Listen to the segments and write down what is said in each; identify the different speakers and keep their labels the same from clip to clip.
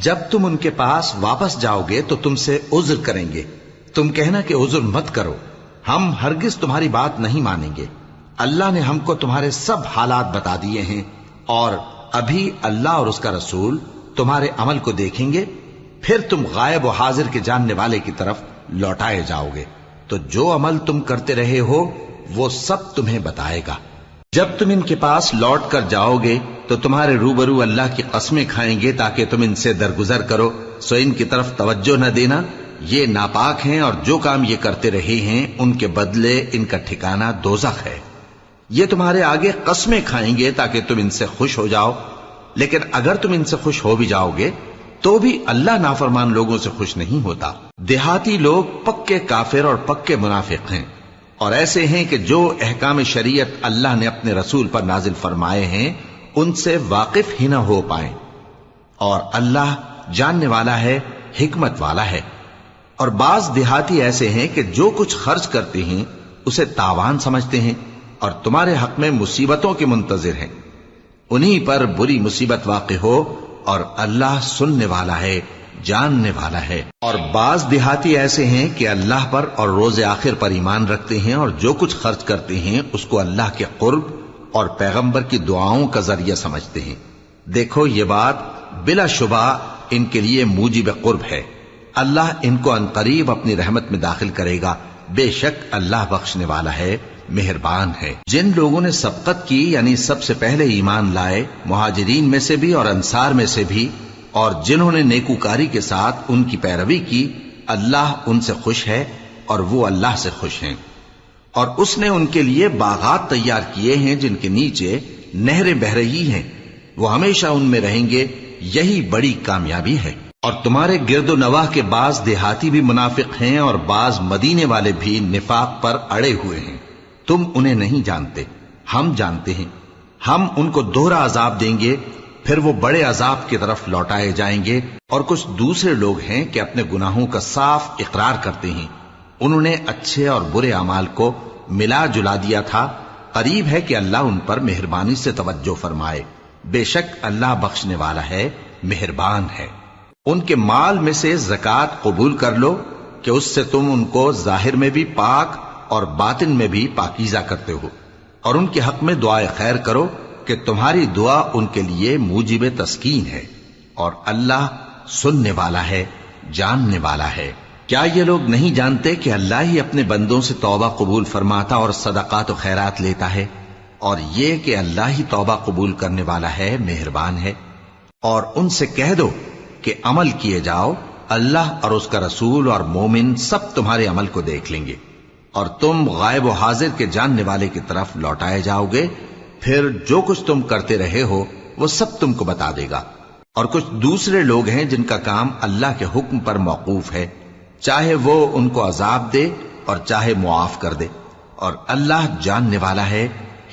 Speaker 1: جب تم ان کے پاس واپس جاؤ گے تو تم سے عذر کریں گے، تم کہنا کہ عذر مت کرو، ہم ہرگز تمہاری بات نہیں مانیں گے۔ اللہ نے ہم کو تمہارے سب حالات بتا دیے ہیں، اور ابھی اللہ اور اس کا رسول تمہارے عمل کو دیکھیں گے، پھر تم غائب و حاضر کے جاننے والے کی طرف لوٹائے جاؤ گے، تو جو عمل تم کرتے رہے ہو وہ سب تمہیں بتائے گا۔ جب تم ان کے پاس لوٹ کر جاؤ گے تو تمہارے روبرو اللہ کی قسمیں کھائیں گے تاکہ تم ان سے درگزر کرو، سو ان کی طرف توجہ نہ دینا، یہ ناپاک ہیں اور جو کام یہ کرتے رہے ہیں ان کے بدلے ان کا ٹھکانہ دوزخ ہے۔ یہ تمہارے آگے قسمیں کھائیں گے تاکہ تم ان سے خوش ہو جاؤ، لیکن اگر تم ان سے خوش ہو بھی جاؤ گے تو بھی اللہ نافرمان لوگوں سے خوش نہیں ہوتا۔ دیہاتی لوگ پکے کافر اور پکے منافق ہیں، اور ایسے ہیں کہ جو احکام شریعت اللہ نے اپنے رسول پر نازل فرمائے ہیں ان سے واقف ہی نہ ہو پائیں، اور اللہ جاننے والا ہے، حکمت والا ہے۔ اور بعض دیہاتی ایسے ہیں کہ جو کچھ خرچ کرتے ہیں اسے تاوان سمجھتے ہیں اور تمہارے حق میں مصیبتوں کے منتظر ہیں، انہی پر بری مصیبت واقع ہو، اور اللہ سننے والا ہے، جاننے والا ہے۔ اور بعض دیہاتی ایسے ہیں کہ اللہ پر اور روز آخر پر ایمان رکھتے ہیں، اور جو کچھ خرچ کرتے ہیں اس کو اللہ کے قرب اور پیغمبر کی دعاؤں کا ذریعہ سمجھتے ہیں۔ دیکھو یہ بات بلا شبہ ان کے لیے موجب قرب ہے، اللہ ان کو عنقریب اپنی رحمت میں داخل کرے گا، بے شک اللہ بخشنے والا ہے، مہربان ہے۔ جن لوگوں نے سبقت کی یعنی سب سے پہلے ایمان لائے، مہاجرین میں سے بھی اور انصار میں سے بھی، اور جنہوں نے نیکوکاری کے ساتھ ان کی پیروی کی، اللہ ان سے خوش ہے اور وہ اللہ سے خوش ہیں۔ اور اس نے ان کے لیے باغات تیار کیے ہیں جن کے نیچے نہریں بہ رہی ہیں، وہ ہمیشہ ان میں رہیں گے، یہی بڑی کامیابی ہے۔ اور تمہارے گرد و نواح کے بعض دیہاتی بھی منافق ہیں اور بعض مدینے والے بھی نفاق پر اڑے ہوئے ہیں، تم انہیں نہیں جانتے، ہم جانتے ہیں۔ ہم ان کو دوہرا عذاب دیں گے، پھر وہ بڑے عذاب کی طرف لوٹائے جائیں گے۔ اور کچھ دوسرے لوگ ہیں کہ اپنے گناہوں کا صاف اقرار کرتے ہیں، انہوں نے اچھے اور برے اعمال کو ملا جلا دیا تھا، قریب ہے کہ اللہ ان پر مہربانی سے توجہ فرمائے، بے شک اللہ بخشنے والا ہے، مہربان ہے۔ ان کے مال میں سے زکوٰۃ قبول کر لو کہ اس سے تم ان کو ظاہر میں بھی پاک اور باطن میں بھی پاکیزہ کرتے ہو، اور ان کے حق میں دعائے خیر کرو کہ تمہاری دعا ان کے لیے موجب تسکین ہے، اور اللہ سننے والا ہے، جاننے والا ہے۔ کیا یہ لوگ نہیں جانتے کہ اللہ ہی اپنے بندوں سے توبہ قبول فرماتا اور صدقات و خیرات لیتا ہے، اور یہ کہ اللہ ہی توبہ قبول کرنے والا ہے، مہربان ہے۔ اور ان سے کہہ دو کہ عمل کیے جاؤ، اللہ اور اس کا رسول اور مومن سب تمہارے عمل کو دیکھ لیں گے، اور تم غائب و حاضر کے جاننے والے کی طرف لوٹائے جاؤ گے، پھر جو کچھ تم کرتے رہے ہو وہ سب تم کو بتا دے گا۔ اور کچھ دوسرے لوگ ہیں جن کا کام اللہ کے حکم پر موقوف ہے، چاہے وہ ان کو عذاب دے اور چاہے معاف کر دے، اور اللہ جاننے والا ہے،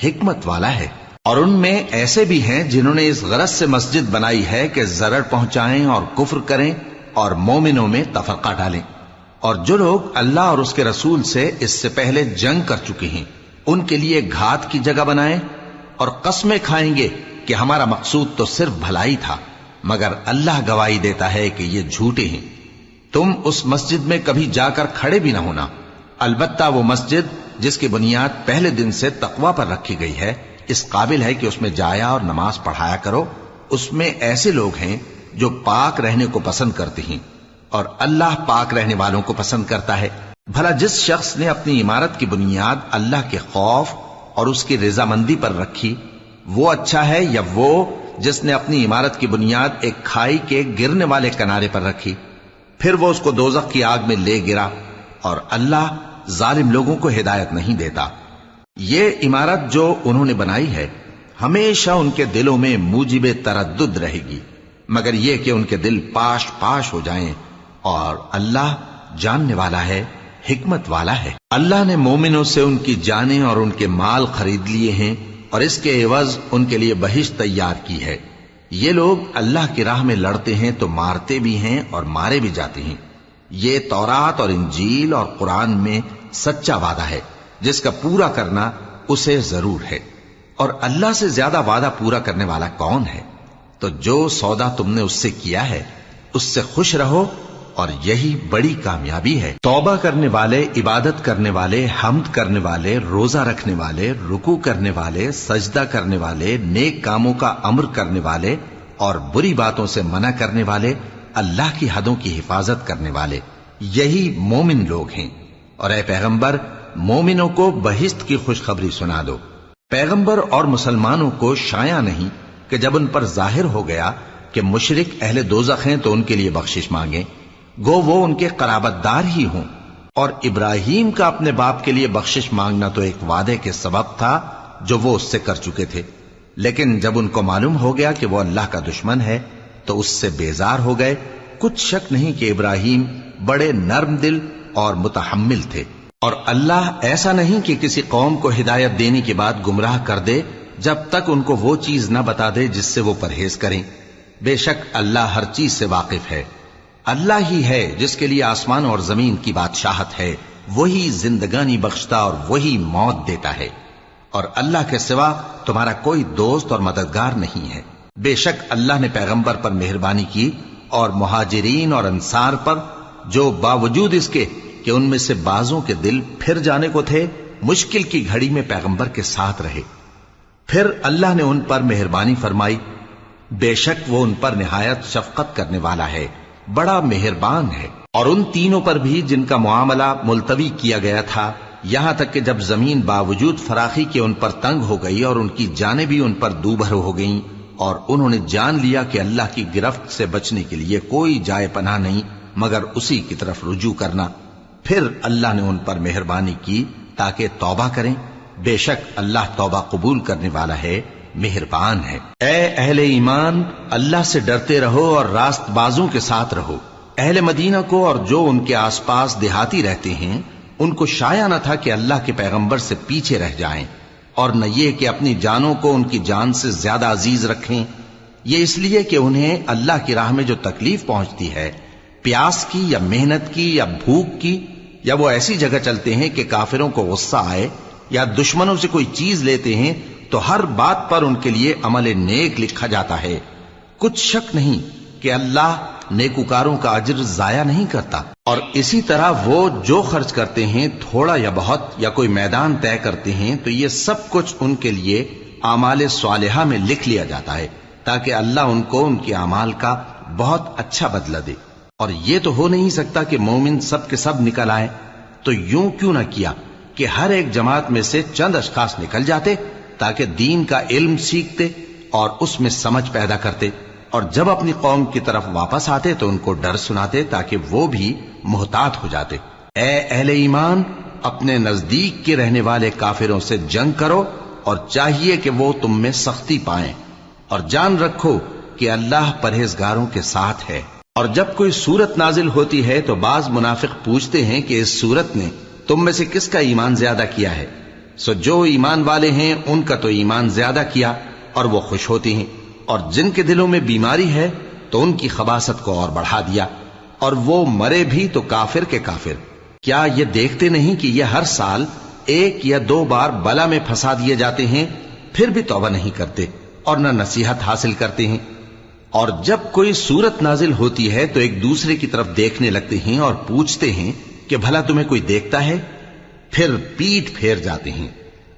Speaker 1: حکمت والا ہے۔ اور ان میں ایسے بھی ہیں جنہوں نے اس غرض سے مسجد بنائی ہے کہ ضرر پہنچائیں اور کفر کریں اور مومنوں میں تفرقہ ڈالیں، اور جو لوگ اللہ اور اس کے رسول سے اس سے پہلے جنگ کر چکے ہیں ان کے لیے گھات کی جگہ بنائیں، اور قسمیں کھائیں گے کہ ہمارا مقصود تو صرف بھلائی تھا، مگر اللہ گواہی دیتا ہے کہ یہ جھوٹے ہیں۔ تم اس مسجد میں کبھی جا کر کھڑے بھی نہ ہونا، البتہ وہ مسجد جس کی بنیاد پہلے دن سے تقوی پر رکھی گئی ہے اس قابل ہے کہ اس میں جایا اور نماز پڑھایا کرو۔ اس میں ایسے لوگ ہیں جو پاک رہنے کو پسند کرتے ہیں، اور اللہ پاک رہنے والوں کو پسند کرتا ہے۔ بھلا جس شخص نے اپنی عمارت کی بنیاد اللہ کے خوف اور اس کی رضامندی پر رکھی، وہ اچھا ہے یا وہ جس نے اپنی عمارت کی بنیاد ایک کھائی کے گرنے والے کنارے پر رکھی، پھر وہ اس کو دوزخ کی آگ میں لے گرا، اور اللہ ظالم لوگوں کو ہدایت نہیں دیتا۔ یہ عمارت جو انہوں نے بنائی ہے ہمیشہ ان کے دلوں میں موجب تردد رہے گی، مگر یہ کہ ان کے دل پاش پاش ہو جائیں، اور اللہ جاننے والا ہے، حکمت والا ہے۔ اللہ نے مومنوں سے ان کی جانیں اور ان کے مال خرید لیے ہیں، اور اس کے عوض ان کے لیے بہشت تیار کی ہے۔ یہ لوگ اللہ کی راہ میں لڑتے ہیں تو مارتے بھی ہیں اور مارے بھی جاتے ہیں۔ یہ تورات اور انجیل اور قرآن میں سچا وعدہ ہے جس کا پورا کرنا اسے ضرور ہے، اور اللہ سے زیادہ وعدہ پورا کرنے والا کون ہے؟ تو جو سودا تم نے اس سے کیا ہے اس سے خوش رہو اور یہی بڑی کامیابی ہے۔ توبہ کرنے والے، عبادت کرنے والے، حمد کرنے والے، روزہ رکھنے والے، رکوع کرنے والے، سجدہ کرنے والے، نیک کاموں کا امر کرنے والے اور بری باتوں سے منع کرنے والے، اللہ کی حدوں کی حفاظت کرنے والے، یہی مومن لوگ ہیں۔ اور اے پیغمبر، مومنوں کو بہشت کی خوشخبری سنا دو۔ پیغمبر اور مسلمانوں کو شایع نہیں کہ جب ان پر ظاہر ہو گیا کہ مشرک اہل دوزخ ہیں تو ان کے لیے بخشش مانگیں، گو وہ ان کے قرابت دار ہی ہوں۔ اور ابراہیم کا اپنے باپ کے لیے بخشش مانگنا تو ایک وعدے کے سبب تھا جو وہ اس سے کر چکے تھے، لیکن جب ان کو معلوم ہو گیا کہ وہ اللہ کا دشمن ہے تو اس سے بیزار ہو گئے۔ کچھ شک نہیں کہ ابراہیم بڑے نرم دل اور متحمل تھے، اور اللہ ایسا نہیں کہ کسی قوم کو ہدایت دینے کے بعد گمراہ کر دے جب تک ان کو وہ چیز نہ بتا دے جس سے وہ پرہیز کریں۔ بے شک اللہ ہر چیز سے واقف ہے۔ اللہ ہی ہے جس کے لیے آسمان اور زمین کی بادشاہت ہے، وہی زندگانی بخشتا اور وہی موت دیتا ہے، اور اللہ کے سوا تمہارا کوئی دوست اور مددگار نہیں ہے۔ بے شک اللہ نے پیغمبر پر مہربانی کی اور مہاجرین اور انصار پر، جو باوجود اس کے کہ ان میں سے بعضوں کے دل پھر جانے کو تھے، مشکل کی گھڑی میں پیغمبر کے ساتھ رہے۔ پھر اللہ نے ان پر مہربانی فرمائی، بے شک وہ ان پر نہایت شفقت کرنے والا ہے، بڑا مہربان ہے۔ اور ان تینوں پر بھی جن کا معاملہ ملتوی کیا گیا تھا، یہاں تک کہ جب زمین باوجود فراخی کے ان پر تنگ ہو گئی اور ان کی جانیں بھی ان پر دوبھر ہو گئیں، اور انہوں نے جان لیا کہ اللہ کی گرفت سے بچنے کے لیے کوئی جائے پناہ نہیں مگر اسی کی طرف رجوع کرنا، پھر اللہ نے ان پر مہربانی کی تاکہ توبہ کریں۔ بے شک اللہ توبہ قبول کرنے والا ہے، مہربان ہے۔ اے اہل ایمان، اللہ سے ڈرتے رہو اور راست بازوں کے ساتھ رہو۔ اہل مدینہ کو اور جو ان کے آس پاس دیہاتی رہتے ہیں، ان کو شایع نہ تھا کہ اللہ کے پیغمبر سے پیچھے رہ جائیں، اور نہ یہ کہ اپنی جانوں کو ان کی جان سے زیادہ عزیز رکھیں۔ یہ اس لیے کہ انہیں اللہ کی راہ میں جو تکلیف پہنچتی ہے، پیاس کی یا محنت کی یا بھوک کی، یا وہ ایسی جگہ چلتے ہیں کہ کافروں کو غصہ آئے، یا دشمنوں سے کوئی چیز لیتے ہیں، تو ہر بات پر ان کے لیے عمل نیک لکھا جاتا ہے۔ کچھ شک نہیں کہ اللہ نیکوکاروں کا اجر ضائع نہیں کرتا۔ اور اسی طرح وہ جو خرچ کرتے ہیں، تھوڑا یا بہت، یا کوئی میدان طے کرتے ہیں، تو یہ سب کچھ ان کے لیے اعمال صالحہ میں لکھ لیا جاتا ہے، تاکہ اللہ ان کو ان کے اعمال کا بہت اچھا بدلہ دے۔ اور یہ تو ہو نہیں سکتا کہ مومن سب کے سب نکل آئے، تو یوں کیوں نہ کیا کہ ہر ایک جماعت میں سے چند اشخاص نکل جاتے تاکہ دین کا علم سیکھتے اور اس میں سمجھ پیدا کرتے، اور جب اپنی قوم کی طرف واپس آتے تو ان کو ڈر سناتے تاکہ وہ بھی محتاط ہو جاتے۔ اے اہل ایمان، اپنے نزدیک کے رہنے والے کافروں سے جنگ کرو، اور چاہیے کہ وہ تم میں سختی پائیں، اور جان رکھو کہ اللہ پرہیزگاروں کے ساتھ ہے۔ اور جب کوئی سورت نازل ہوتی ہے تو بعض منافق پوچھتے ہیں کہ اس سورت نے تم میں سے کس کا ایمان زیادہ کیا ہے؟ سو جو ایمان والے ہیں ان کا تو ایمان زیادہ کیا، اور وہ خوش ہوتے ہیں، اور جن کے دلوں میں بیماری ہے تو ان کی خباثت کو اور بڑھا دیا، اور وہ مرے بھی تو کافر کے کافر۔ کیا یہ دیکھتے نہیں کہ یہ ہر سال 1 یا 2 بار بلا میں پھنسا دیے جاتے ہیں، پھر بھی توبہ نہیں کرتے اور نہ نصیحت حاصل کرتے ہیں؟ اور جب کوئی سورت نازل ہوتی ہے تو ایک دوسرے کی طرف دیکھنے لگتے ہیں اور پوچھتے ہیں کہ بھلا تمہیں کوئی دیکھتا ہے؟ پھر پیٹ پھیر جاتے ہیں۔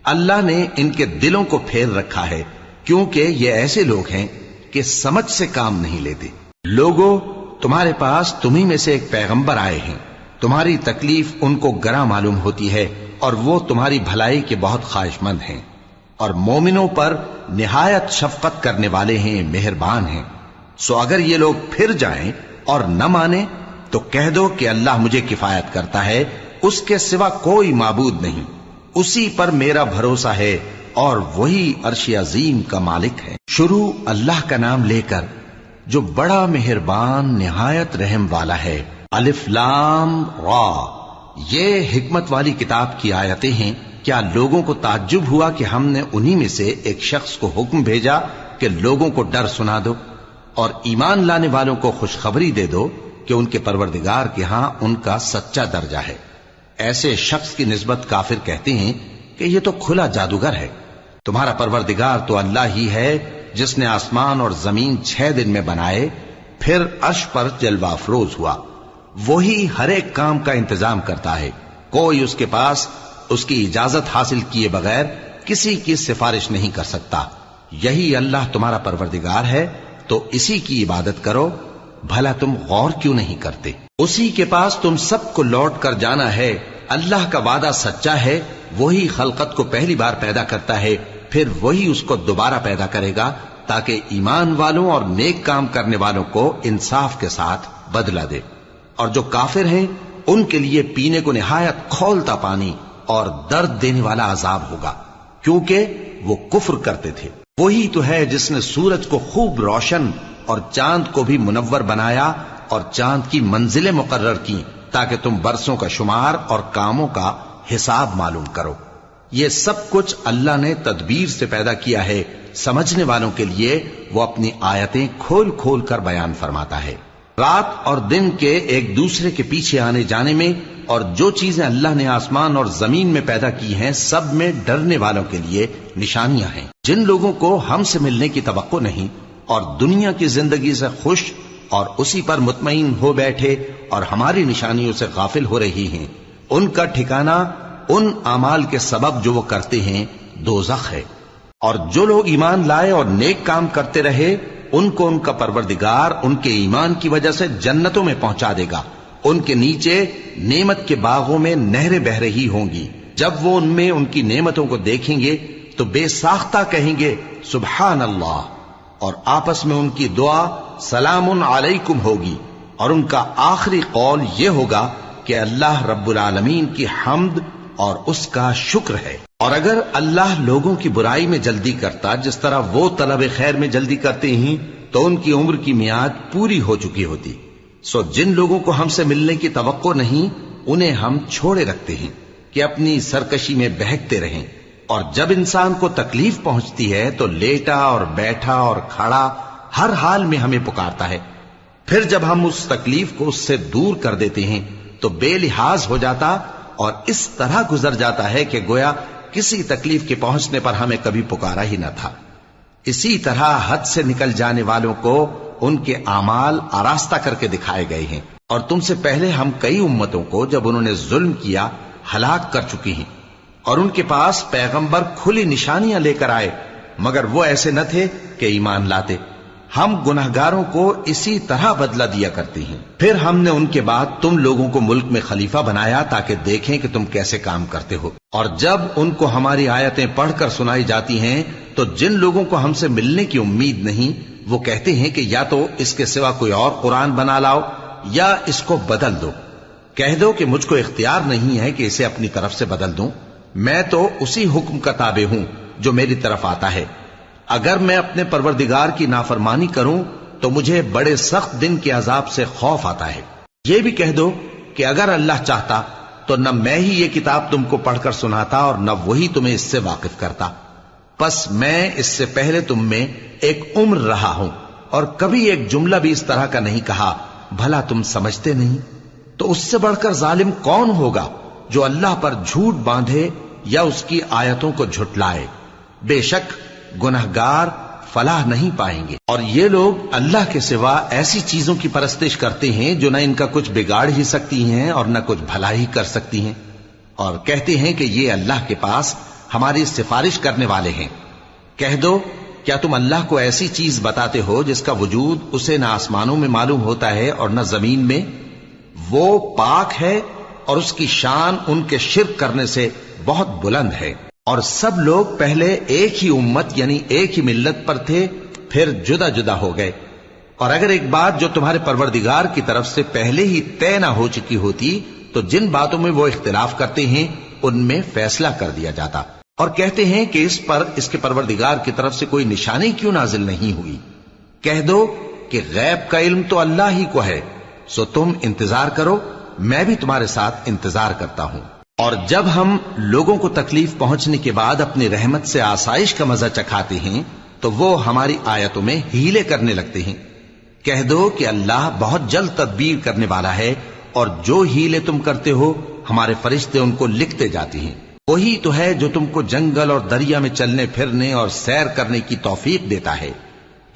Speaker 1: اللہ نے ان کے دلوں کو پھیر رکھا ہے، کیونکہ یہ ایسے لوگ ہیں کہ سمجھ سے کام نہیں لیتے۔ لوگوں، تمہارے پاس تمہیں میں سے ایک پیغمبر آئے ہیں، تمہاری تکلیف ان کو گراں معلوم ہوتی ہے، اور وہ تمہاری بھلائی کے بہت خواہش مند ہیں، اور مومنوں پر نہایت شفقت کرنے والے ہیں، مہربان ہیں۔ سو اگر یہ لوگ پھر جائیں اور نہ مانیں تو کہہ دو کہ اللہ مجھے کفایت کرتا ہے، اس کے سوا کوئی معبود نہیں، اسی پر میرا بھروسہ ہے، اور وہی عرش عظیم کا مالک ہے۔ شروع اللہ کا نام لے کر جو بڑا مہربان نہایت رحم والا ہے۔ الف لام را، یہ حکمت والی کتاب کی آیتیں ہیں۔ کیا لوگوں کو تعجب ہوا کہ ہم نے انہی میں سے ایک شخص کو حکم بھیجا کہ لوگوں کو ڈر سنا دو، اور ایمان لانے والوں کو خوشخبری دے دو کہ ان کے پروردگار کے ہاں ان کا سچا درجہ ہے۔ ایسے شخص کی نسبت کافر کہتے ہیں کہ یہ تو کھلا جادوگر ہے۔ تمہارا پروردگار تو اللہ ہی ہے جس نے آسمان اور زمین 6 دن میں بنائے، پھر عرش پر جلوہ افروز ہوا۔ وہی ہر ایک کام کا انتظام کرتا ہے، کوئی اس کے پاس اس کی اجازت حاصل کیے بغیر کسی کی سفارش نہیں کر سکتا۔ یہی اللہ تمہارا پروردگار ہے، تو اسی کی عبادت کرو، بھلا تم غور کیوں نہیں کرتے؟ اسی کے پاس تم سب کو لوٹ کر جانا ہے۔ اللہ کا وعدہ سچا ہے، وہی خلقت کو پہلی بار پیدا کرتا ہے، پھر وہی اس کو دوبارہ پیدا کرے گا تاکہ ایمان والوں اور نیک کام کرنے والوں کو انصاف کے ساتھ بدلہ دے۔ اور جو کافر ہیں ان کے لیے پینے کو نہایت کھولتا پانی اور درد دینے والا عذاب ہوگا، کیونکہ وہ کفر کرتے تھے۔ وہی تو ہے جس نے سورج کو خوب روشن اور چاند کو بھی منور بنایا اور چاند کی منزلیں مقرر کی تاکہ تم برسوں کا شمار اور کاموں کا حساب معلوم کرو۔ یہ سب کچھ اللہ نے تدبیر سے پیدا کیا ہے، سمجھنے والوں کے لیے وہ اپنی آیتیں کھول کھول کر بیان فرماتا ہے۔ رات اور دن کے ایک دوسرے کے پیچھے آنے جانے میں اور جو چیزیں اللہ نے آسمان اور زمین میں پیدا کی ہیں سب میں ڈرنے والوں کے لیے نشانیاں ہیں۔ جن لوگوں کو ہم سے ملنے کی توقع نہیں اور دنیا کی زندگی سے خوش اور اسی پر مطمئن ہو بیٹھے اور ہماری نشانیوں سے غافل ہو رہی ہیں، ان کا ٹھکانہ ان اعمال کے سبب جو وہ کرتے ہیں دوزخ ہے۔ اور جو لوگ ایمان لائے اور نیک کام کرتے رہے ان کو ان کا پروردگار ان کے ایمان کی وجہ سے جنتوں میں پہنچا دے گا، ان کے نیچے نعمت کے باغوں میں نہریں بہہ رہی ہوں گی۔ جب وہ ان میں ان کی نعمتوں کو دیکھیں گے تو بے ساختہ کہیں گے سبحان اللہ، اور آپس میں ان کی دعا سلام علیکم ہوگی، اور ان کا آخری قول یہ ہوگا کہ اللہ رب العالمین کی حمد اور اس کا شکر ہے۔ اور اگر اللہ لوگوں کی برائی میں جلدی کرتا جس طرح وہ طلب خیر میں جلدی کرتے ہیں تو ان کی عمر کی میعاد پوری ہو چکی ہوتی۔ سو جن لوگوں کو ہم سے ملنے کی توقع نہیں انہیں ہم چھوڑے رکھتے ہیں کہ اپنی سرکشی میں بہکتے رہیں، اور جب انسان کو تکلیف پہنچتی ہے تو لیٹا اور بیٹھا اور کھڑا ہر حال میں ہمیں پکارتا ہے، پھر جب ہم اس تکلیف کو اس سے دور کر دیتے ہیں تو بے لحاظ ہو جاتا اور اس طرح گزر جاتا ہے کہ گویا کسی تکلیف کے پہنچنے پر ہمیں کبھی پکارا ہی نہ تھا۔ اسی طرح حد سے نکل جانے والوں کو ان کے اعمال آراستہ کر کے دکھائے گئے ہیں، اور تم سے پہلے ہم کئی امتوں کو جب انہوں نے ظلم کیا ہلاک کر چکی ہیں، اور ان کے پاس پیغمبر کھلی نشانیاں لے کر آئے مگر وہ ایسے نہ تھے کہ ایمان لاتے۔ ہم گناہگاروں کو اسی طرح بدلہ دیا کرتے ہیں۔ پھر ہم نے ان کے بعد تم لوگوں کو ملک میں خلیفہ بنایا تاکہ دیکھیں کہ تم کیسے کام کرتے ہو، اور جب ان کو ہماری آیتیں پڑھ کر سنائی جاتی ہیں تو جن لوگوں کو ہم سے ملنے کی امید نہیں وہ کہتے ہیں کہ یا تو اس کے سوا کوئی اور قرآن بنا لاؤ یا اس کو بدل دو۔ کہہ دو کہ مجھ کو اختیار نہیں ہے کہ اسے اپنی طرف سے بدل دوں، میں تو اسی حکم کا تابع ہوں جو میری طرف آتا ہے۔ اگر میں اپنے پروردگار کی نافرمانی کروں تو مجھے بڑے سخت دن کے عذاب سے خوف آتا ہے۔ یہ بھی کہہ دو کہ اگر اللہ چاہتا تو نہ میں ہی یہ کتاب تم کو پڑھ کر سناتا اور نہ وہی تمہیں اس سے واقف کرتا، پس میں اس سے پہلے تم میں ایک عمر رہا ہوں اور کبھی ایک جملہ بھی اس طرح کا نہیں کہا، بھلا تم سمجھتے نہیں؟ تو اس سے بڑھ کر ظالم کون ہوگا جو اللہ پر جھوٹ باندھے یا اس کی آیتوں کو جھٹلائے؟ بے شک گنہگار فلاح نہیں پائیں گے۔ اور یہ لوگ اللہ کے سوا ایسی چیزوں کی پرستش کرتے ہیں جو نہ ان کا کچھ بگاڑ ہی سکتی ہیں اور نہ کچھ بھلا ہی کر سکتی ہیں، اور کہتے ہیں کہ یہ اللہ کے پاس ہماری سفارش کرنے والے ہیں۔ کہہ دو کیا تم اللہ کو ایسی چیز بتاتے ہو جس کا وجود اسے نہ آسمانوں میں معلوم ہوتا ہے اور نہ زمین میں؟ وہ پاک ہے اور اس کی شان ان کے شرک کرنے سے بہت بلند ہے۔ اور سب لوگ پہلے ایک ہی امت یعنی ایک ہی ملت پر تھے، پھر جدا جدا ہو گئے، اور اگر ایک بات جو تمہارے پروردگار کی طرف سے پہلے ہی طے نہ ہو چکی ہوتی تو جن باتوں میں وہ اختلاف کرتے ہیں ان میں فیصلہ کر دیا جاتا۔ اور کہتے ہیں کہ اس پر اس کے پروردگار کی طرف سے کوئی نشانی کیوں نازل نہیں ہوئی؟ کہہ دو کہ غیب کا علم تو اللہ ہی کو ہے، سو تم انتظار کرو، میں بھی تمہارے ساتھ انتظار کرتا ہوں۔ اور جب ہم لوگوں کو تکلیف پہنچنے کے بعد اپنی رحمت سے آسائش کا مزہ چکھاتے ہیں تو وہ ہماری آیتوں میں ہیلے کرنے لگتے ہیں۔ کہہ دو کہ اللہ بہت جلد تدبیر کرنے والا ہے، اور جو ہیلے تم کرتے ہو ہمارے فرشتے ان کو لکھتے جاتے ہیں۔ وہی تو ہے جو تم کو جنگل اور دریا میں چلنے پھرنے اور سیر کرنے کی توفیق دیتا ہے۔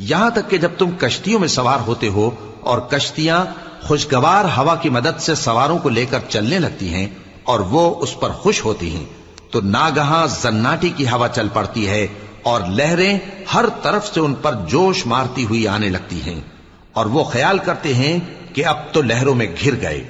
Speaker 1: یہاں تک کہ جب تم کشتیوں میں سوار ہوتے ہو اور کشتیاں خوشگوار ہوا کی مدد سے سواروں کو لے کر چلنے لگتی ہیں اور وہ اس پر خوش ہوتی ہیں، تو ناگہاں زناٹی کی ہوا چل پڑتی ہے اور لہریں ہر طرف سے ان پر جوش مارتی ہوئی آنے لگتی ہیں، اور وہ خیال کرتے ہیں کہ اب تو لہروں میں گھر گئے۔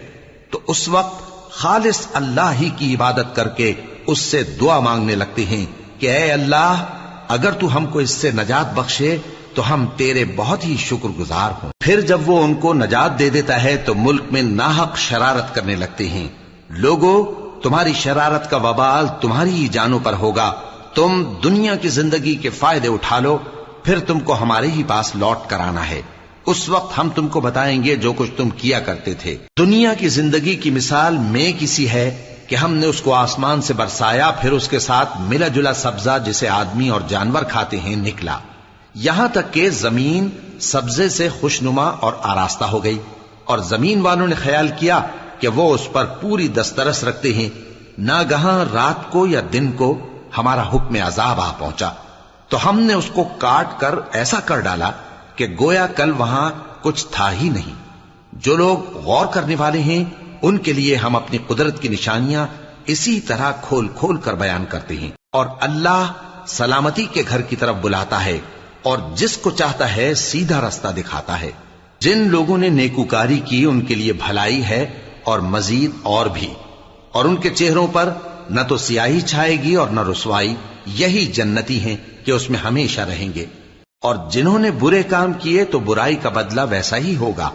Speaker 1: تو اس وقت خالص اللہ ہی کی عبادت کر کے اس سے دعا مانگنے لگتے ہیں کہ اے اللہ، اگر تو ہم کو اس سے نجات بخشے تو ہم تیرے بہت ہی شکر گزار ہوں۔ پھر جب وہ ان کو نجات دے دیتا ہے تو ملک میں ناحق شرارت کرنے لگتے ہیں۔ لوگو، تمہاری شرارت کا وبال تمہاری ہی جانوں پر ہوگا، تم دنیا کی زندگی کے فائدے اٹھا لو، پھر تم کو ہمارے ہی پاس لوٹ کر آنا ہے، اس وقت ہم تم کو بتائیں گے جو کچھ تم کیا کرتے تھے۔ دنیا کی زندگی کی مثال میں کسی ہے کہ ہم نے اس کو آسمان سے برسایا، پھر اس کے ساتھ ملا جلا سبزہ جسے آدمی اور جانور کھاتے ہیں نکلا، یہاں تک کہ زمین سبزے سے خوشنما اور آراستہ ہو گئی، اور زمین والوں نے خیال کیا کہ وہ اس پر پوری دسترس رکھتے ہیں۔ ناگہاں رات کو یا دن کو ہمارا حکم عذاب آ پہنچا تو ہم نے اس کو کاٹ کر ایسا کر ڈالا کہ گویا کل وہاں کچھ تھا ہی نہیں۔ جو لوگ غور کرنے والے ہیں ان کے لیے ہم اپنی قدرت کی نشانیاں اسی طرح کھول کھول کر بیان کرتے ہیں، اور اللہ سلامتی کے گھر کی طرف بلاتا ہے اور جس کو چاہتا ہے سیدھا رستہ دکھاتا ہے۔ جن لوگوں نے نیکوکاری کی ان کے لیے بھلائی ہے اور مزید اور بھی، اور ان کے چہروں پر نہ تو سیاہی چھائے گی اور نہ رسوائی، یہی جنتی ہیں کہ اس میں ہمیشہ رہیں گے۔ اور جنہوں نے برے کام کیے تو برائی کا بدلہ ویسا ہی ہوگا،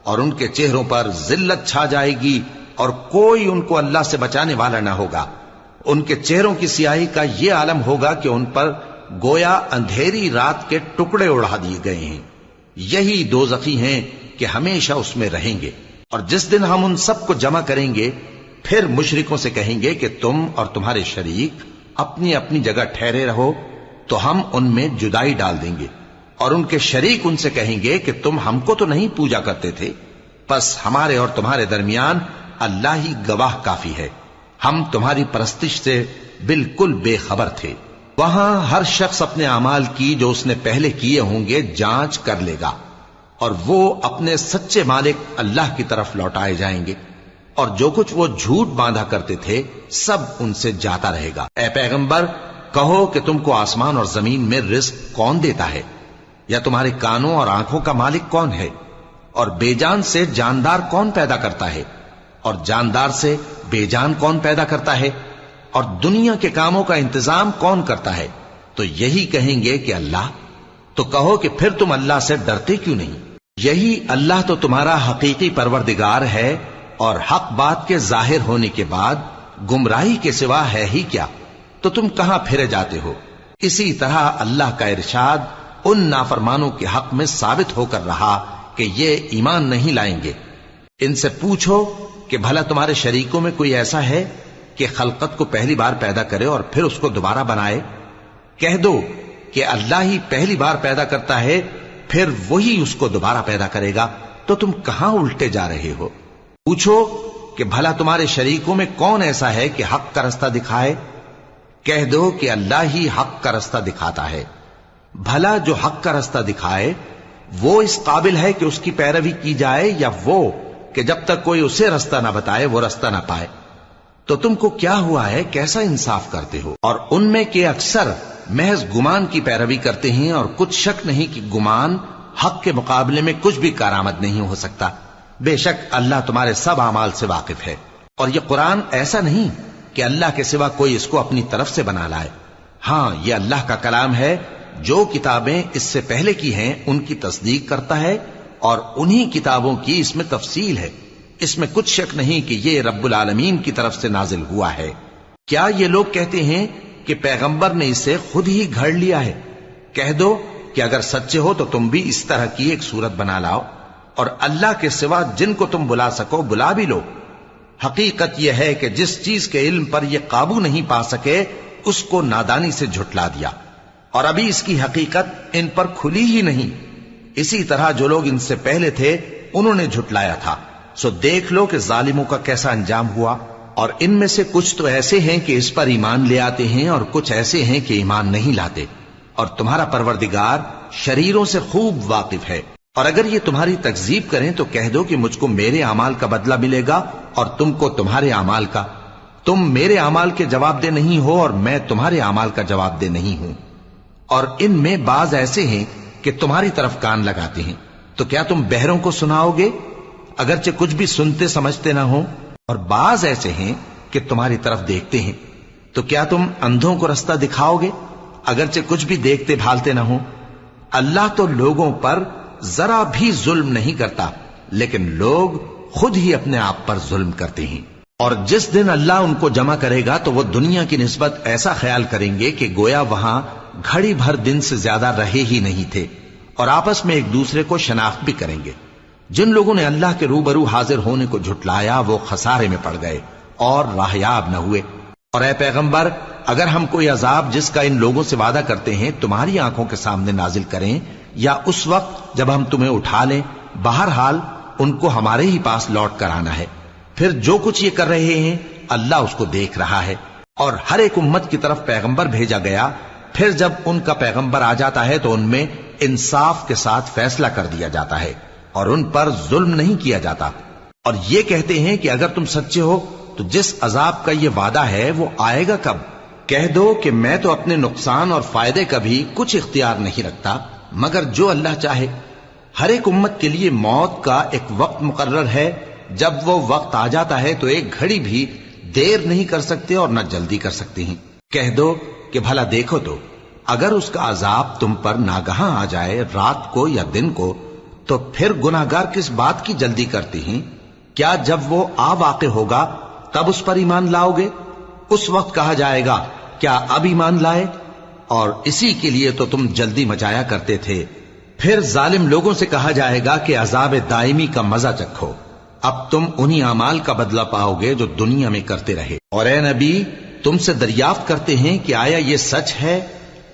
Speaker 1: اور ان کے چہروں پر ذلت چھا جائے گی اور کوئی ان کو اللہ سے بچانے والا نہ ہوگا۔ ان کے چہروں کی سیاہی کا یہ عالم ہوگا کہ ان پر گویا اندھیری رات کے ٹکڑے اڑا دیے گئے ہیں، یہی دوزخی ہیں کہ ہمیشہ اس میں رہیں گے۔ اور جس دن ہم ان سب کو جمع کریں گے پھر مشرکوں سے کہیں گے کہ تم اور تمہارے شریک اپنی اپنی جگہ ٹھہرے رہو، تو ہم ان میں جدائی ڈال دیں گے، اور ان کے شریک ان سے کہیں گے کہ تم ہم کو تو نہیں پوجا کرتے تھے، بس ہمارے اور تمہارے درمیان اللہ ہی گواہ کافی ہے، ہم تمہاری پرستش سے بالکل بے خبر تھے۔ وہاں ہر شخص اپنے اعمال کی جو اس نے پہلے کیے ہوں گے جانچ کر لے گا، اور وہ اپنے سچے مالک اللہ کی طرف لوٹائے جائیں گے، اور جو کچھ وہ جھوٹ باندھا کرتے تھے سب ان سے جاتا رہے گا۔ اے پیغمبر، کہو کہ تم کو آسمان اور زمین میں رزق کون دیتا ہے، یا تمہارے کانوں اور آنکھوں کا مالک کون ہے، اور بے جان سے جاندار کون پیدا کرتا ہے، اور جاندار سے بے جان کون پیدا کرتا ہے، اور دنیا کے کاموں کا انتظام کون کرتا ہے؟ تو یہی کہیں گے کہ اللہ۔ تو کہو کہ پھر تم اللہ سے ڈرتے کیوں نہیں؟ یہی اللہ تو تمہارا حقیقی پروردگار ہے، اور حق بات کے ظاہر ہونے کے بعد گمراہی کے سوا ہے ہی کیا؟ تو تم کہاں پھرے جاتے ہو؟ اسی طرح اللہ کا ارشاد ان نافرمانوں کے حق میں ثابت ہو کر رہا کہ یہ ایمان نہیں لائیں گے۔ ان سے پوچھو کہ بھلا تمہارے شریکوں میں کوئی ایسا ہے کہ خلقت کو پہلی بار پیدا کرے اور پھر اس کو دوبارہ بنائے؟ کہہ دو کہ اللہ ہی پہلی بار پیدا کرتا ہے، پھر وہی اس کو دوبارہ پیدا کرے گا، تو تم کہاں الٹے جا رہے ہو؟ پوچھو کہ بھلا تمہارے شریکوں میں کون ایسا ہے کہ حق کا رستہ دکھائے؟ کہہ دو کہ اللہ ہی حق کا رستہ دکھاتا ہے۔ بھلا جو حق کا رستہ دکھائے وہ اس قابل ہے کہ اس کی پیروی کی جائے، یا وہ کہ جب تک کوئی اسے رستہ نہ بتائے وہ رستہ نہ پائے؟ تو تم کو کیا ہوا ہے، کیسا انصاف کرتے ہو؟ اور ان میں کے اکثر محض گمان کی پیروی کرتے ہیں، اور کچھ شک نہیں کہ گمان حق کے مقابلے میں کچھ بھی کارآمد نہیں ہو سکتا۔ بے شک اللہ تمہارے سب اعمال سے واقف ہے، اور یہ قرآن ایسا نہیں کہ اللہ کے سوا کوئی اس کو اپنی طرف سے بنا لائے۔ ہاں، یہ اللہ کا کلام ہے، جو کتابیں اس سے پہلے کی ہیں ان کی تصدیق کرتا ہے، اور انہی کتابوں کی اس میں تفصیل ہے۔ اس میں کچھ شک نہیں کہ یہ رب العالمین کی طرف سے نازل ہوا ہے۔ کیا یہ لوگ کہتے ہیں کہ پیغمبر نے اسے خود ہی گھڑ لیا ہے؟ کہہ دو کہ اگر سچے ہو تو تم بھی اس طرح کی ایک صورت بنا لاؤ، اور اللہ کے سوا جن کو تم بلا سکو بلا بھی لو۔ حقیقت یہ ہے کہ جس چیز کے علم پر یہ قابو نہیں پا سکے اس کو نادانی سے جھٹلا دیا، اور ابھی اس کی حقیقت ان پر کھلی ہی نہیں۔ اسی طرح جو لوگ ان سے پہلے تھے انہوں نے جھٹلایا تھا، سو دیکھ لو کہ ظالموں کا کیسا انجام ہوا۔ اور ان میں سے کچھ تو ایسے ہیں کہ اس پر ایمان لے آتے ہیں، اور کچھ ایسے ہیں کہ ایمان نہیں لاتے، اور تمہارا پروردگار شریروں سے خوب واقف ہے۔ اور اگر یہ تمہاری تکذیب کریں تو کہہ دو کہ مجھ کو میرے اعمال کا بدلہ ملے گا اور تم کو تمہارے اعمال کا۔ تم میرے اعمال کے جواب دہ نہیں ہو اور میں تمہارے اعمال کا جواب دہ نہیں ہوں۔ اور ان میں بعض ایسے ہیں کہ تمہاری طرف کان لگاتے ہیں، تو کیا تم بہروں کو سناؤ گے اگرچہ کچھ بھی سنتے سمجھتے نہ ہو؟ اور بعض ایسے ہیں کہ تمہاری طرف دیکھتے ہیں، تو کیا تم اندھوں کو رستہ دکھاؤ گے اگرچہ کچھ بھی دیکھتے بھالتے نہ ہو؟ اللہ تو لوگوں پر ذرا بھی ظلم نہیں کرتا، لیکن لوگ خود ہی اپنے آپ پر ظلم کرتے ہیں۔ اور جس دن اللہ ان کو جمع کرے گا تو وہ دنیا کی نسبت ایسا خیال کریں گے کہ گویا وہاں گھڑی بھر دن سے زیادہ رہے ہی نہیں تھے، اور آپس میں ایک دوسرے کو شناخت بھی کریں گے۔ جن لوگوں نے اللہ کے روبرو حاضر ہونے کو جھٹلایا وہ خسارے میں پڑ گئے اور راہیاب نہ ہوئے۔ اور اے پیغمبر، اگر ہم کوئی عذاب جس کا ان لوگوں سے وعدہ کرتے ہیں تمہاری آنکھوں کے سامنے نازل کریں یا اس وقت جب ہم تمہیں اٹھا لیں، بہرحال ان کو ہمارے ہی پاس لوٹ کر آنا ہے۔ پھر جو کچھ یہ کر رہے ہیں اللہ اس کو دیکھ رہا ہے۔ اور ہر ایک امت کی طرف پیغمبر بھیجا گیا، پھر جب ان کا پیغمبر آ جاتا ہے تو ان میں انصاف کے ساتھ فیصلہ کر دیا جاتا ہے اور ان پر ظلم نہیں کیا جاتا۔ اور یہ کہتے ہیں کہ اگر تم سچے ہو تو جس عذاب کا یہ وعدہ ہے وہ آئے گا کب؟ کہہ دو کہ میں تو اپنے نقصان اور فائدے کا بھی کچھ اختیار نہیں رکھتا مگر جو اللہ چاہے۔ ہر ایک امت کے لیے موت کا ایک وقت مقرر ہے، جب وہ وقت آ جاتا ہے تو ایک گھڑی بھی دیر نہیں کر سکتے اور نہ جلدی کر سکتے ہیں۔ کہہ دو کہ بھلا دیکھو تو اگر اس کا عذاب تم پر ناگہاں آ جائے رات کو یا دن کو تو پھر گناہگار کس بات کی جلدی کرتے ہیں؟ کیا جب وہ آ واقع ہوگا تب اس پر ایمان لاؤ گے؟ اس وقت کہا جائے گا کیا اب ایمان لائے؟ اور اسی کے لیے تو تم جلدی مچایا کرتے تھے۔ پھر ظالم لوگوں سے کہا جائے گا کہ عذاب دائمی کا مزہ چکھو، اب تم انہی اعمال کا بدلہ پاؤ گے جو دنیا میں کرتے رہے۔ اور اے نبی، تم سے دریافت کرتے ہیں کہ آیا یہ سچ ہے؟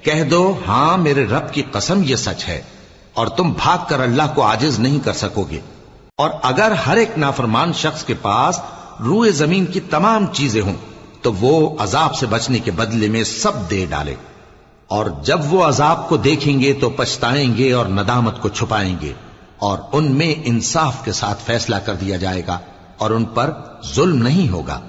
Speaker 1: کہہ دو ہاں میرے رب کی قسم یہ سچ ہے، اور تم بھاگ کر اللہ کو عاجز نہیں کر سکو گے۔ اور اگر ہر ایک نافرمان شخص کے پاس روئے زمین کی تمام چیزیں ہوں تو وہ عذاب سے بچنے کے بدلے میں سب دے ڈالے، اور جب وہ عذاب کو دیکھیں گے تو پچھتائیں گے اور ندامت کو چھپائیں گے، اور ان میں انصاف کے ساتھ فیصلہ کر دیا جائے گا اور ان پر ظلم نہیں ہوگا۔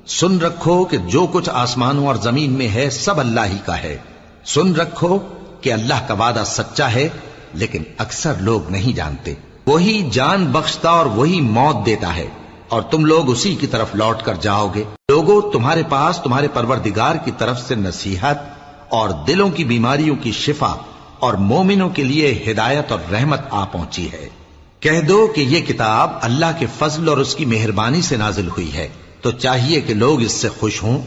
Speaker 1: سن رکھو کہ جو کچھ آسمانوں اور زمین میں ہے سب اللہ ہی کا ہے۔ سن رکھو کہ اللہ کا وعدہ سچا ہے، لیکن اکثر لوگ نہیں جانتے۔ وہی جان بخشتا اور وہی موت دیتا ہے، اور تم لوگ اسی کی طرف لوٹ کر جاؤ گے۔ لوگوں، تمہارے پاس تمہارے پروردگار کی طرف سے نصیحت اور دلوں کی بیماریوں کی شفا اور مومنوں کے لیے ہدایت اور رحمت آ پہنچی ہے۔ کہہ دو کہ یہ کتاب اللہ کے فضل اور اس کی مہربانی سے نازل ہوئی ہے، تو چاہیے کہ لوگ اس سے خوش ہوں۔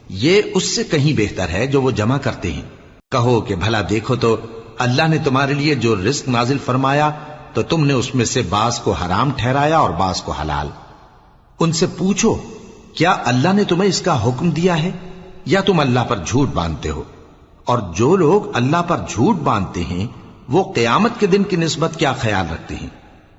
Speaker 1: یہ اس سے کہیں بہتر ہے جو وہ جمع کرتے ہیں۔ کہو کہ بھلا دیکھو تو اللہ نے تمہارے لیے جو رزق نازل فرمایا تو تم نے اس میں سے بعض کو حرام ٹھہرایا اور بعض کو حلال۔ ان سے پوچھو کیا اللہ نے تمہیں اس کا حکم دیا ہے یا تم اللہ پر جھوٹ باندھتے ہو؟ اور جو لوگ اللہ پر جھوٹ باندھتے ہیں وہ قیامت کے دن کی نسبت کیا خیال رکھتے ہیں؟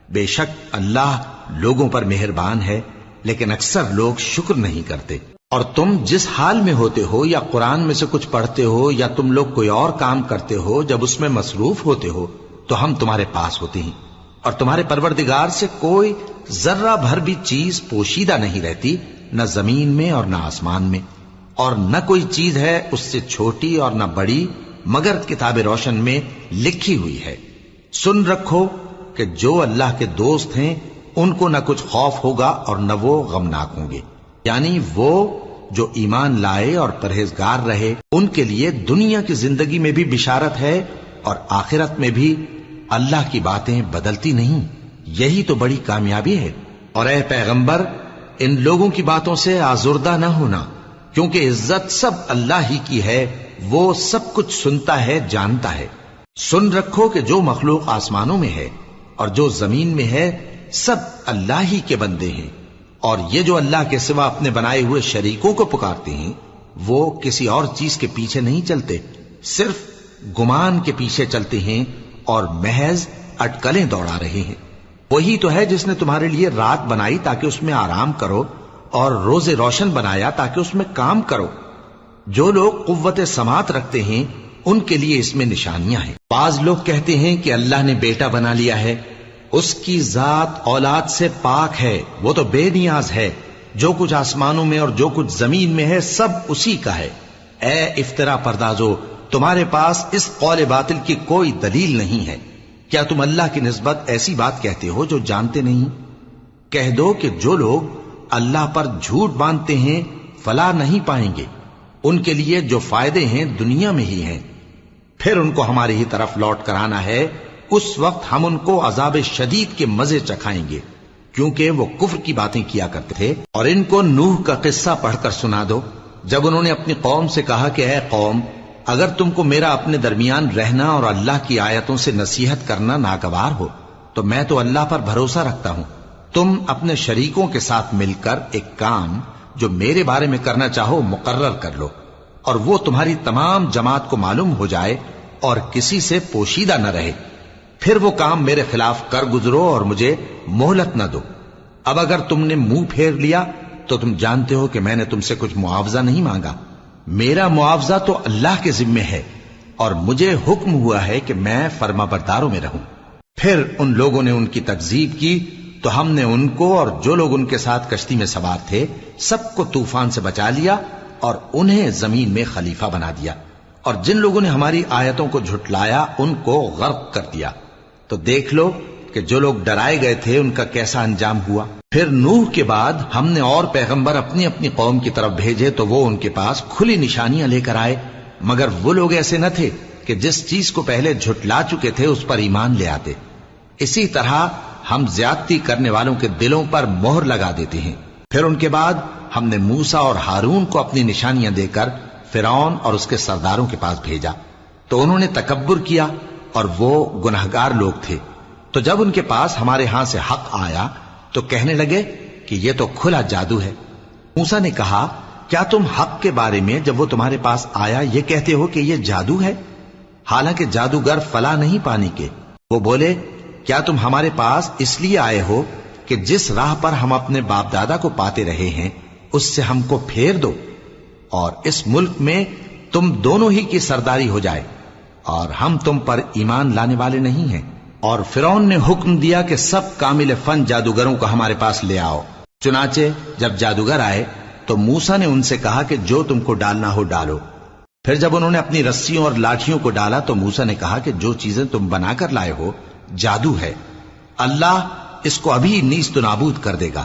Speaker 1: بے شک اللہ لوگوں پر مہربان ہے، لیکن اکثر لوگ شکر نہیں کرتے۔ اور تم جس حال میں ہوتے ہو یا قرآن میں سے کچھ پڑھتے ہو یا تم لوگ کوئی اور کام کرتے ہو، جب اس میں مصروف ہوتے ہو تو ہم تمہارے پاس ہوتے ہیں، اور تمہارے پروردگار سے کوئی ذرہ بھر بھی چیز پوشیدہ نہیں رہتی، نہ زمین میں اور نہ آسمان میں، اور نہ کوئی چیز ہے اس سے چھوٹی اور نہ بڑی مگر کتاب روشن میں لکھی ہوئی ہے۔ سن رکھو کہ جو اللہ کے دوست ہیں ان کو نہ کچھ خوف ہوگا اور نہ وہ غمناک ہوں گے، یعنی وہ جو ایمان لائے اور پرہیزگار رہے ان کے لیے دنیا کی زندگی میں بھی بشارت ہے اور آخرت میں بھی۔ اللہ کی باتیں بدلتی نہیں، یہی تو بڑی کامیابی ہے۔ اور اے پیغمبر، ان لوگوں کی باتوں سے آزردہ نہ ہونا، کیونکہ عزت سب اللہ ہی کی ہے، وہ سب کچھ سنتا ہے، جانتا ہے۔ سن رکھو کہ جو مخلوق آسمانوں میں ہے اور جو زمین میں ہے سب اللہ ہی کے بندے ہیں، اور یہ جو اللہ کے سوا اپنے بنائے ہوئے شریکوں کو پکارتے ہیں وہ کسی اور چیز کے پیچھے نہیں چلتے، صرف گمان کے پیچھے چلتے ہیں اور محض اٹکلیں دوڑا رہے ہیں۔ وہی تو ہے جس نے تمہارے لیے رات بنائی تاکہ اس میں آرام کرو اور روز روشن بنایا تاکہ اس میں کام کرو۔ جو لوگ قوت سماعت رکھتے ہیں ان کے لیے اس میں نشانیاں ہیں۔ بعض لوگ کہتے ہیں کہ اللہ نے بیٹا بنا لیا ہے، اس کی ذات اولاد سے پاک ہے، وہ تو بے نیاز ہے، جو کچھ آسمانوں میں اور جو کچھ زمین میں ہے سب اسی کا ہے۔ اے افترا پردازو، تمہارے پاس اس قول باطل کی کوئی دلیل نہیں ہے، کیا تم اللہ کی نسبت ایسی بات کہتے ہو جو جانتے نہیں؟ کہہ دو کہ جو لوگ اللہ پر جھوٹ باندھتے ہیں فلاح نہیں پائیں گے، ان کے لیے جو فائدے ہیں دنیا میں ہی ہیں، پھر ان کو ہماری ہی طرف لوٹ کر آنا ہے، اس وقت ہم ان کو عذاب شدید کے مزے چکھائیں گے، کیونکہ وہ کفر کی باتیں کیا کرتے تھے۔ اور ان کو نوح کا قصہ پڑھ کر سنا دو، جب انہوں نے اپنی قوم سے کہا کہ اے قوم، اگر تم کو میرا اپنے درمیان رہنا اور اللہ کی آیتوں سے نصیحت کرنا ناگوار ہو تو میں تو اللہ پر بھروسہ رکھتا ہوں، تم اپنے شریکوں کے ساتھ مل کر ایک کام جو میرے بارے میں کرنا چاہو مقرر کر لو، اور وہ تمہاری تمام جماعت کو معلوم ہو جائے اور کسی سے پوشیدہ نہ رہے، پھر وہ کام میرے خلاف کر گزرو اور مجھے مہلت نہ دو۔ اب اگر تم نے منہ پھیر لیا تو تم جانتے ہو کہ میں نے تم سے کچھ معاوضہ نہیں مانگا، میرا معاوضہ تو اللہ کے ذمے ہے، اور مجھے حکم ہوا ہے کہ میں فرما برداروں میں رہوں۔ پھر ان لوگوں نے ان کی تکذیب کی تو ہم نے ان کو اور جو لوگ ان کے ساتھ کشتی میں سوار تھے سب کو طوفان سے بچا لیا اور انہیں زمین میں خلیفہ بنا دیا، اور جن لوگوں نے ہماری آیتوں کو جھٹلایا ان کو غرق کر دیا۔ تو دیکھ لو کہ جو لوگ ڈرائے گئے تھے ان کا کیسا انجام ہوا۔ پھر نوح کے بعد ہم نے اور پیغمبر اپنی اپنی قوم کی طرف بھیجے تو وہ ان کے پاس کھلی نشانیاں لے کر آئے، مگر وہ لوگ ایسے نہ تھے کہ جس چیز کو پہلے جھٹلا چکے تھے اس پر ایمان لے آتے۔ اسی طرح ہم زیادتی کرنے والوں کے دلوں پر مہر لگا دیتے ہیں۔ پھر ان کے بعد ہم نے موسیٰ اور ہارون کو اپنی نشانیاں دے کر فرعون اور اس کے سرداروں کے پاس بھیجا، تو انہوں نے تکبر کیا اور وہ گناہگار لوگ تھے۔ تو جب ان کے پاس ہمارے ہاں سے حق آیا تو کہنے لگے کہ یہ تو کھلا جادو ہے۔ موسیٰ نے کہا، کیا تم حق کے بارے میں جب وہ تمہارے پاس آیا یہ کہتے ہو کہ یہ جادو ہے؟ حالانکہ جادوگر فلاح نہیں پانے کے۔ وہ بولے، کیا تم ہمارے پاس اس لیے آئے ہو کہ جس راہ پر ہم اپنے باپ دادا کو پاتے رہے ہیں اس سے ہم کو پھیر دو، اور اس ملک میں تم دونوں ہی کی سرداری ہو جائے، اور ہم تم پر ایمان لانے والے نہیں ہیں؟ اور فرعون نے حکم دیا کہ سب کامل فن جادوگروں کو ہمارے پاس لے آؤ۔ چنانچہ جب جادوگر آئے تو موسیٰ نے ان سے کہا کہ جو تم کو ڈالنا ہو ڈالو۔ پھر جب انہوں نے اپنی رسیوں اور لاٹھیوں کو ڈالا تو موسیٰ نے کہا کہ جو چیزیں تم بنا کر لائے ہو جادو ہے، اللہ اس کو ابھی نیست و نابود کر دے گا۔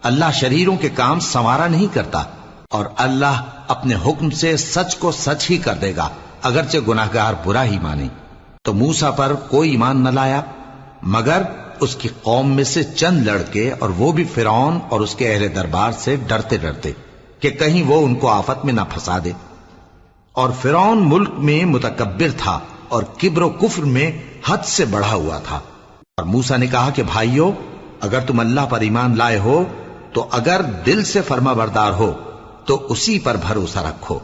Speaker 1: اللہ شریروں کے کام سنوارا نہیں کرتا، اور اللہ اپنے حکم سے سچ کو سچ ہی کر دے گا اگرچہ گناہگار برا ہی مانے۔ تو موسیٰ پر کوئی ایمان نہ لایا مگر اس کی قوم میں سے چند لڑکے، اور وہ بھی فرعون اور اس کے اہل دربار سے ڈرتے ڈرتے کہ کہیں وہ ان کو آفت میں نہ پھنسا دے۔ اور فرعون ملک میں متکبر تھا اور کبر و کفر میں حد سے بڑھا ہوا تھا۔ اور موسیٰ نے کہا کہ بھائیو، اگر تم اللہ پر ایمان لائے ہو تو اگر دل سے فرما بردار ہو تو اسی پر بھروسہ رکھو۔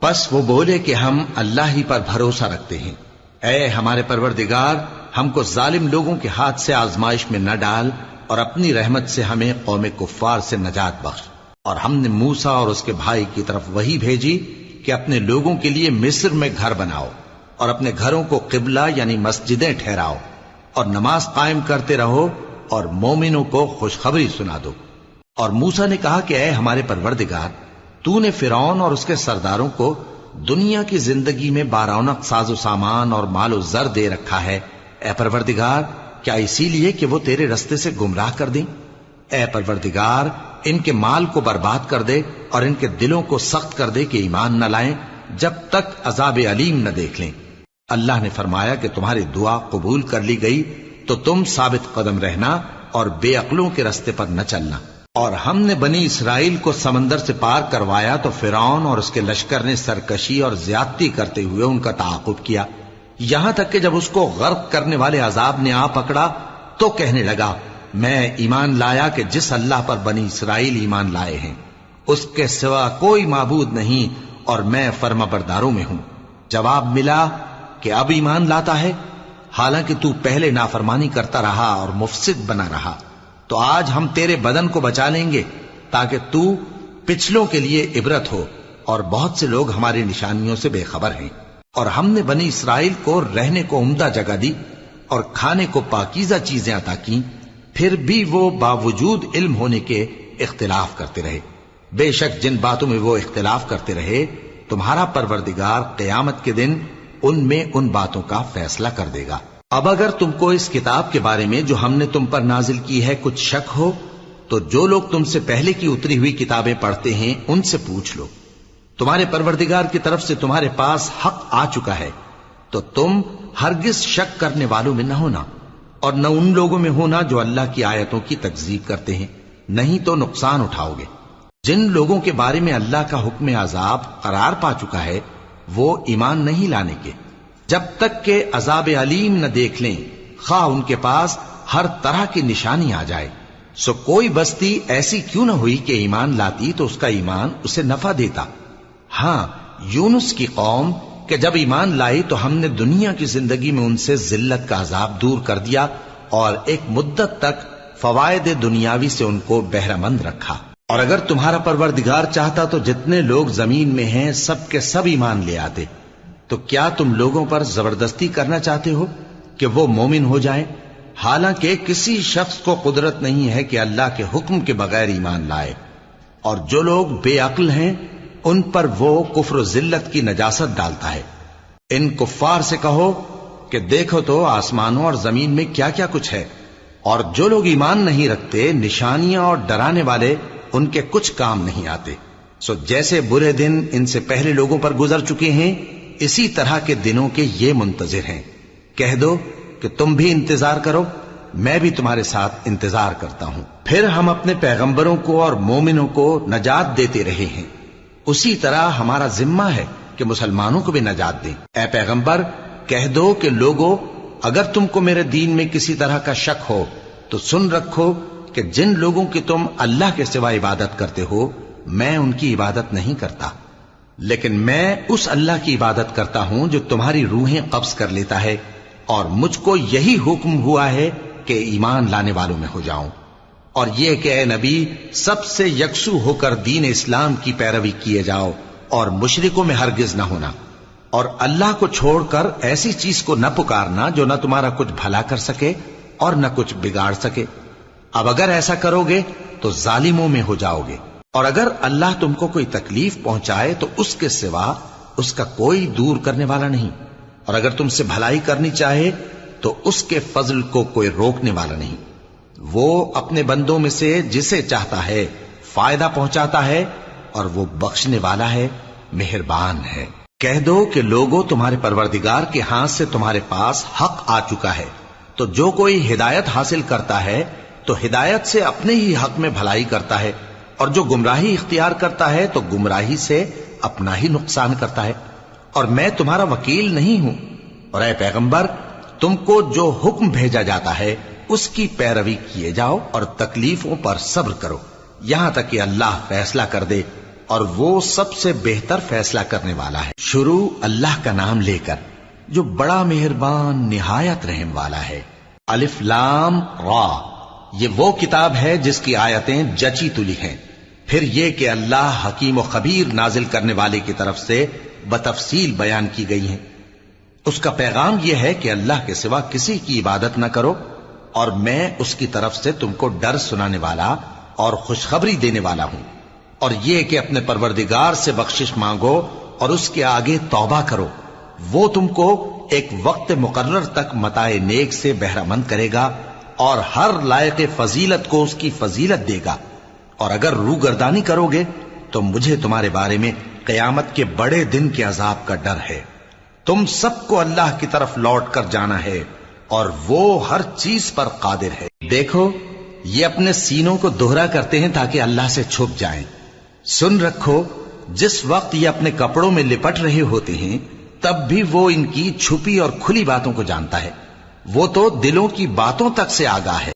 Speaker 1: پس وہ بولے کہ ہم اللہ ہی پر بھروسہ رکھتے ہیں۔ اے ہمارے پروردگار، ہم کو ظالم لوگوں کے ہاتھ سے آزمائش میں نہ ڈال، اور اپنی رحمت سے ہمیں قوم کفار سے نجات بخش۔ اور ہم نے موسیٰ اور اس کے بھائی کی طرف وحی بھیجی کہ اپنے لوگوں کے لیے مصر میں گھر بناؤ، اور اپنے گھروں کو قبلہ یعنی مسجدیں ٹھہراؤ، اور نماز قائم کرتے رہو، اور مومنوں کو خوشخبری سنا دو۔ اور موسیٰ نے کہا کہ اے ہمارے پروردگار، تو نے فرعون اور اس کے سرداروں کو دنیا کی زندگی میں بارونق ساز و سامان اور مال و زر دے رکھا ہے، اے پروردگار کیا اسی لیے کہ وہ تیرے رستے سے گمراہ کر دیں؟ اے پروردگار ان کے مال کو برباد کر دے اور ان کے دلوں کو سخت کر دے کہ ایمان نہ لائیں جب تک عذاب علیم نہ دیکھ لیں۔ اللہ نے فرمایا کہ تمہاری دعا قبول کر لی گئی تو تم ثابت قدم رہنا اور بے عقلوں کے رستے پر نہ چلنا۔ اور ہم نے بنی اسرائیل کو سمندر سے پار کروایا تو فرعون اور اس کے لشکر نے سرکشی اور زیادتی کرتے ہوئے ان کا تعاقب کیا، یہاں تک کہ جب اس کو غرق کرنے والے عذاب نے آ پکڑا تو کہنے لگا، میں ایمان لایا کہ جس اللہ پر بنی اسرائیل ایمان لائے ہیں اس کے سوا کوئی معبود نہیں، اور میں فرما برداروں میں ہوں۔ جواب ملا کہ اب ایمان لاتا ہے، حالانکہ تو پہلے نافرمانی کرتا رہا اور مفسد بنا رہا، تو آج ہم تیرے بدن کو بچا لیں گے تاکہ تو پچھلوں کے لیے عبرت ہو، اور بہت سے لوگ ہماری نشانیوں سے بے خبر ہیں۔ اور ہم نے بنی اسرائیل کو رہنے کو عمدہ جگہ دی اور کھانے کو پاکیزہ چیزیں عطا کی، پھر بھی وہ باوجود علم ہونے کے اختلاف کرتے رہے۔ بے شک جن باتوں میں وہ اختلاف کرتے رہے تمہارا پروردگار قیامت کے دن ان میں ان باتوں کا فیصلہ کر دے گا۔ اب اگر تم کو اس کتاب کے بارے میں جو ہم نے تم پر نازل کی ہے کچھ شک ہو تو جو لوگ تم سے پہلے کی اتری ہوئی کتابیں پڑھتے ہیں ان سے پوچھ لو، تمہارے پروردگار کی طرف سے تمہارے پاس حق آ چکا ہے تو تم ہرگز شک کرنے والوں میں نہ ہونا، اور نہ ان لوگوں میں ہونا جو اللہ کی آیتوں کی تکذیب کرتے ہیں، نہیں تو نقصان اٹھاؤ گے۔ جن لوگوں کے بارے میں اللہ کا حکم عذاب قرار پا چکا ہے وہ ایمان نہیں لانے کے جب تک کہ عذاب علیم نہ دیکھ لیں، خواہ ان کے پاس ہر طرح کی نشانی آ جائے۔ سو کوئی بستی ایسی کیوں نہ ہوئی کہ ایمان لاتی تو اس کا ایمان اسے نفع دیتا۔ ہاں، یونس کی قوم کہ جب ایمان لائی تو ہم نے دنیا کی زندگی میں ان سے ذلت کا عذاب دور کر دیا اور ایک مدت تک فوائد دنیاوی سے ان کو بہرہ مند رکھا۔ اور اگر تمہارا پروردگار چاہتا تو جتنے لوگ زمین میں ہیں سب کے سب ایمان لے آتے، تو کیا تم لوگوں پر زبردستی کرنا چاہتے ہو کہ وہ مومن ہو جائیں؟ حالانکہ کسی شخص کو قدرت نہیں ہے کہ اللہ کے حکم کے بغیر ایمان لائے، اور جو لوگ بے عقل ہیں ان پر وہ کفر و ذلت کی نجاست ڈالتا ہے۔ ان کفار سے کہو کہ دیکھو تو آسمانوں اور زمین میں کیا کیا کچھ ہے، اور جو لوگ ایمان نہیں رکھتے نشانیاں اور ڈرانے والے ان کے کچھ کام نہیں آتے۔ سو جیسے برے دن ان سے پہلے لوگوں پر گزر چکے ہیں اسی طرح کے دنوں کے یہ منتظر ہیں۔ کہہ دو کہ تم بھی انتظار کرو، میں بھی تمہارے ساتھ انتظار کرتا ہوں۔ پھر ہم اپنے پیغمبروں کو اور مومنوں کو نجات دیتے رہے ہیں، اسی طرح ہمارا ذمہ ہے کہ مسلمانوں کو بھی نجات دیں۔ اے پیغمبر کہہ دو کہ لوگو اگر تم کو میرے دین میں کسی طرح کا شک ہو تو سن رکھو کہ جن لوگوں کی تم اللہ کے سوا عبادت کرتے ہو میں ان کی عبادت نہیں کرتا، لیکن میں اس اللہ کی عبادت کرتا ہوں جو تمہاری روحیں قبض کر لیتا ہے، اور مجھ کو یہی حکم ہوا ہے کہ ایمان لانے والوں میں ہو جاؤں، اور یہ کہ اے نبی سب سے یکسو ہو کر دین اسلام کی پیروی کیے جاؤ اور مشرکوں میں ہرگز نہ ہونا، اور اللہ کو چھوڑ کر ایسی چیز کو نہ پکارنا جو نہ تمہارا کچھ بھلا کر سکے اور نہ کچھ بگاڑ سکے۔ اب اگر ایسا کرو گے تو ظالموں میں ہو جاؤ گے، اور اگر اللہ تم کو کوئی تکلیف پہنچائے تو اس کے سوا اس کا کوئی دور کرنے والا نہیں، اور اگر تم سے بھلائی کرنی چاہے تو اس کے فضل کو کوئی روکنے والا نہیں۔ وہ اپنے بندوں میں سے جسے چاہتا ہے فائدہ پہنچاتا ہے، اور وہ بخشنے والا ہے، مہربان ہے۔ کہہ دو کہ لوگوں تمہارے پروردگار کے ہاتھ سے تمہارے پاس حق آ چکا ہے، تو جو کوئی ہدایت حاصل کرتا ہے تو ہدایت سے اپنے ہی حق میں بھلائی کرتا ہے، اور جو گمراہی اختیار کرتا ہے تو گمراہی سے اپنا ہی نقصان کرتا ہے، اور میں تمہارا وکیل نہیں ہوں۔ اور اے پیغمبر تم کو جو حکم بھیجا جاتا ہے اس کی پیروی کیے جاؤ اور تکلیفوں پر صبر کرو یہاں تک کہ اللہ فیصلہ کر دے، اور وہ سب سے بہتر فیصلہ کرنے والا ہے۔ شروع اللہ کا نام لے کر جو بڑا مہربان نہایت رحم والا ہے۔ الف لام را، یہ وہ کتاب ہے جس کی آیتیں جچی تلی ہیں۔ پھر یہ کہ اللہ حکیم و خبیر نازل کرنے والے کی طرف سے بتفصیل بیان کی گئی ہیں۔ اس کا پیغام یہ ہے کہ اللہ کے سوا کسی کی عبادت نہ کرو، اور میں اس کی طرف سے تم کو ڈر سنانے والا اور خوشخبری دینے والا ہوں، اور یہ کہ اپنے پروردگار سے بخشش مانگو اور اس کے آگے توبہ کرو، وہ تم کو ایک وقت مقرر تک متاع نیک سے بہرہ مند کرے گا، اور ہر لائق فضیلت کو اس کی فضیلت دے گا۔ اور اگر روگردانی کرو گے تو مجھے تمہارے بارے میں قیامت کے بڑے دن کے عذاب کا ڈر ہے۔ تم سب کو اللہ کی طرف لوٹ کر جانا ہے، اور وہ ہر چیز پر قادر ہے۔ دیکھو یہ اپنے سینوں کو دوہرا کرتے ہیں تاکہ اللہ سے چھپ جائیں۔ سن رکھو جس وقت یہ اپنے کپڑوں میں لپٹ رہے ہوتے ہیں تب بھی وہ ان کی چھپی اور کھلی باتوں کو جانتا ہے، وہ تو دلوں کی باتوں تک سے آگاہ ہے۔